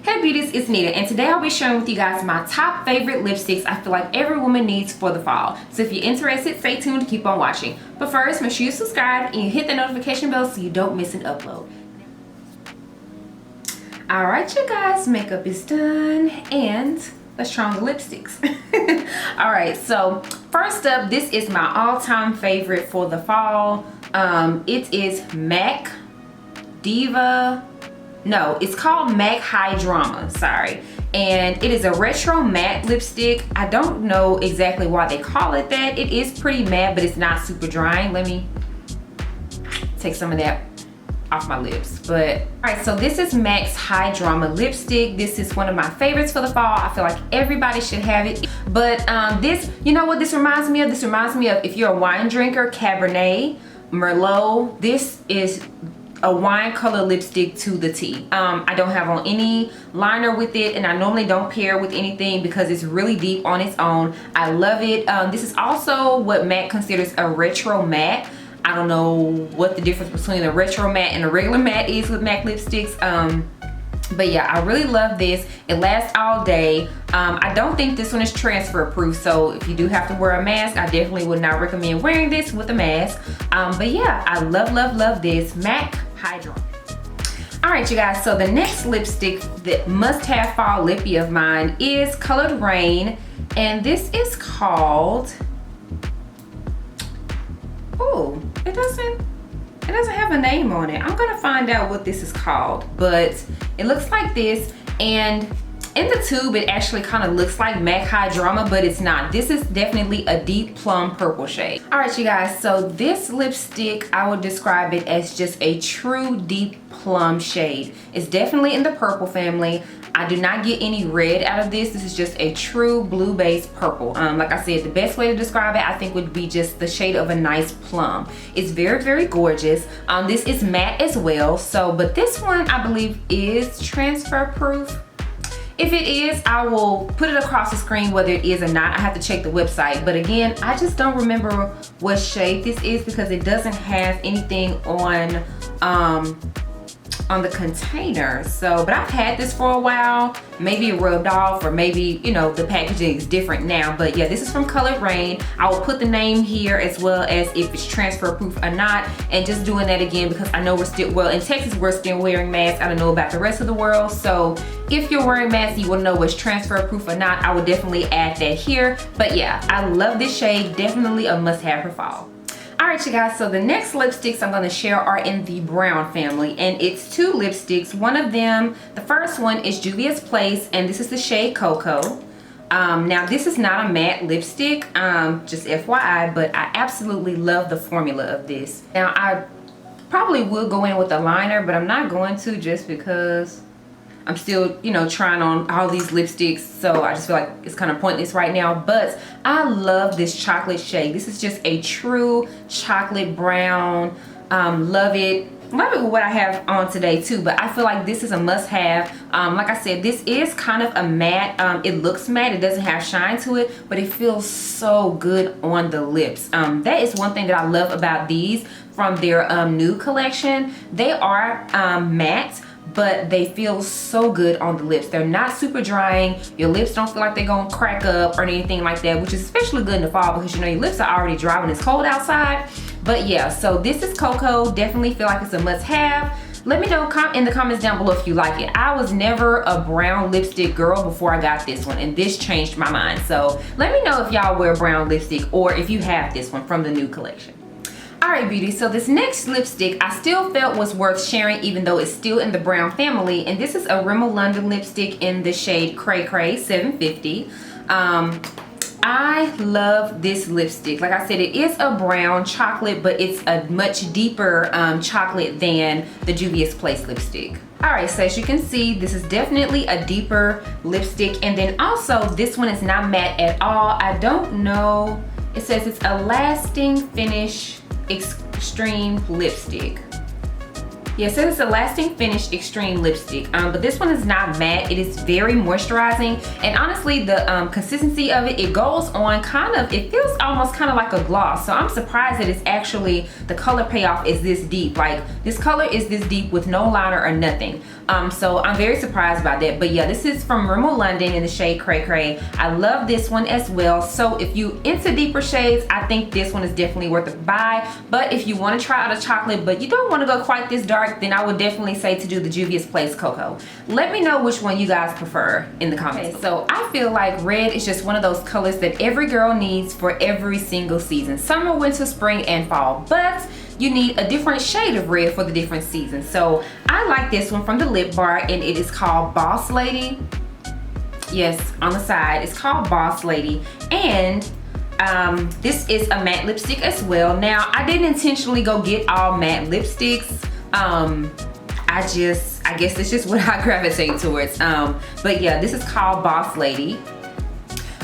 Hey beauties, it's Nita, and today I'll be sharing with you guys my top favorite lipsticks I feel like every woman needs for the fall. So if you're interested, stay tuned to keep on watching. But first, make sure you subscribe and you hit the notification bell so you don't miss an upload. Alright you guys, makeup is done and let's try on the lipsticks. Alright, so first up, this is my all-time favorite for the fall. It is MAC Diva. No, it's called MAC High Drama, sorry. And it is a retro matte lipstick. I don't know exactly why they call it that. It is pretty matte, but it's not super drying. Let me take some of that off my lips. But all right, so this is MAC's High Drama lipstick. This is one of my favorites for the fall. I feel like everybody should have it. But this, you know what this reminds me of? This reminds me of, if you're a wine drinker, Cabernet, Merlot. This is a wine color lipstick to the T. I don't have on any liner with it, and I normally don't pair with anything because it's really deep on its own. I love it. This is also what MAC considers a retro matte. I don't know what the difference between a retro matte and a regular matte is with MAC lipsticks. But yeah, I really love this. It lasts all day. I don't think this one is transfer proof, so if you do have to wear a mask, I definitely would not recommend wearing this with a mask. But yeah, I love this MAC High Drama. All right you guys, so the next lipstick that must have fall lippy of mine is colored RAINE, and this is called, oh, it doesn't have a name on it. I'm gonna find out what this is called, but it looks like this, and in the tube it actually kind of looks like MAC High Drama, but it's not. This is definitely a deep plum purple shade. All right you guys, so this lipstick, I would describe it as just a true deep plum shade. It's definitely in the purple family. I do not get any red out of this. This is just a true blue based purple. Like I said, the best way to describe it I think would be just the shade of a nice plum. It's very gorgeous. This is matte as well, so but this one I believe is transfer proof. If it is, I will put it across the screen whether it is or not. I have to check the website, but again, I just don't remember what shade this is because it doesn't have anything on the container. So, but I've had this for a while. Maybe it rubbed off, or maybe, you know, the packaging is different now. But yeah, this is from colored RAINE. I will put the name here as well as if it's transfer proof or not. And just doing that again because I know we're still, well, in Texas we're still wearing masks. I don't know about the rest of the world. So if you're wearing masks, you will know what's transfer proof or not. I would definitely add that here. But yeah, I love this shade. Definitely a must have for fall. Alright you guys, so the next lipsticks I'm going to share are in the brown family, and it's two lipsticks. One of them, the first one is Juvias Place, and this is the shade Cocoa. Now this is not a matte lipstick, just FYI, but I absolutely love the formula of this. Now I probably would go in with a liner, but I'm not going to just because I'm still, you know, trying on all these lipsticks, so I just feel like it's kind of pointless right now. But I love this chocolate shade. This is just a true chocolate brown. Love it with what I have on today too, but I feel like this is a must-have. Like I said, this is kind of a matte. It looks matte, it doesn't have shine to it, but it feels so good on the lips. That is one thing that I love about these from their new collection. They are matte, but they feel so good on the lips. They're not super drying. Your lips don't feel like they're gonna crack up or anything like that, which is especially good in the fall because you know your lips are already dry when it's cold outside. But yeah, so this is Cocoa. Definitely feel like it's a must-have. Let me know in the comments down below if you like it. I was never a brown lipstick girl before I got this one, and this changed my mind. So let me know if y'all wear brown lipstick or if you have this one from the new collection. Alright beauty, so this next lipstick I still felt was worth sharing even though it's still in the brown family, and this is a Rimmell London lipstick in the shade CRAY 750. I love this lipstick. Like I said, it is a brown chocolate, but it's a much deeper chocolate than the Juvias Place lipstick. Alright, so as you can see, this is definitely a deeper lipstick, and then also this one is not matte at all. I don't know, it says it's a lasting finish extreme lipstick. Yeah, so it's a lasting finish extreme lipstick, but this one is not matte. It is very moisturizing, and honestly the consistency of it, it goes on kind of, it feels almost kind of like a gloss. So I'm surprised that it's actually, the color payoff is this deep. Like this color is this deep with no liner or nothing. So I'm very surprised by that. But yeah, this is from Rimmell London in the shade Cray Cray. I love this one as well. So if you into deeper shades, I think this one is definitely worth a buy. But if you want to try out a chocolate but you don't want to go quite this dark, then I would definitely say to do the Juvias Place Cocoa. Let me know which one you guys prefer in the comments. Okay, so I feel like red is just one of those colors that every girl needs for every single season, summer, winter, spring, and fall. But you need a different shade of red for the different seasons. So I like this one from the Lip Bar, and it is called Boss Lady. Yes, on the side it's called Boss Lady, and this is a matte lipstick as well. Now I didn't intentionally go get all matte lipsticks. I guess it's just what I gravitate towards. But yeah, this is called Boss Lady.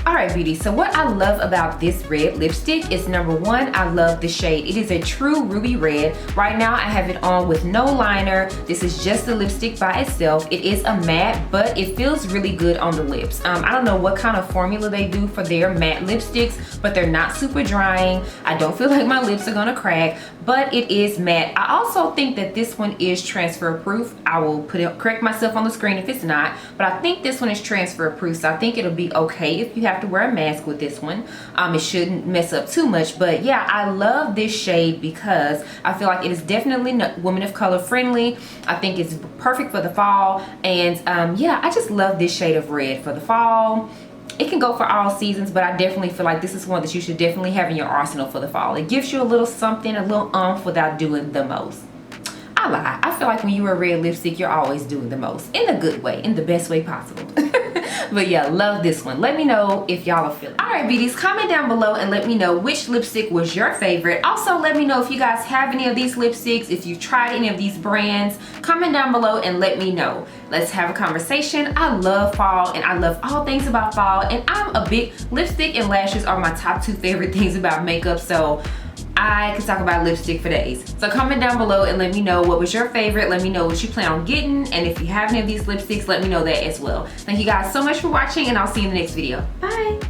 Alright beauty, so what I love about this red lipstick is, number one, I love the shade. It is a true ruby red. Right now I have it on with no liner. This is just the lipstick by itself. It is a matte, but it feels really good on the lips. I don't know what kind of formula they do for their matte lipsticks, but they're not super drying. I don't feel like my lips are gonna crack, but it is matte. I also think that this one is transfer proof. I will correct myself on the screen if it's not, but I think this one is transfer proof, so I think it'll be okay if you have to wear a mask with this one. It shouldn't mess up too much. But yeah, I love this shade because I feel like it is definitely woman of color friendly. I think it's perfect for the fall, and yeah, I just love this shade of red for the fall. It can go for all seasons, but I definitely feel like this is one that you should definitely have in your arsenal for the fall. It gives you a little something, a little without doing the most. I lie. I feel like when you wear red lipstick, you're always doing the most, in a good way, in the best way possible. But yeah, love this one. Let me know if y'all are feeling it. Alright beauties, comment down below and let me know which lipstick was your favorite. Also let me know if you guys have any of these lipsticks, if you've tried any of these brands. Comment down below and let me know. Let's have a conversation. I love fall and I love all things about fall, and I'm a big, lipstick and lashes are my top 2 favorite things about makeup, so I could talk about lipstick for days. So comment down below and let me know what was your favorite. Let me know what you plan on getting, and if you have any of these lipsticks, let me know that as well. Thank you guys so much for watching, and I'll see you in the next video. Bye.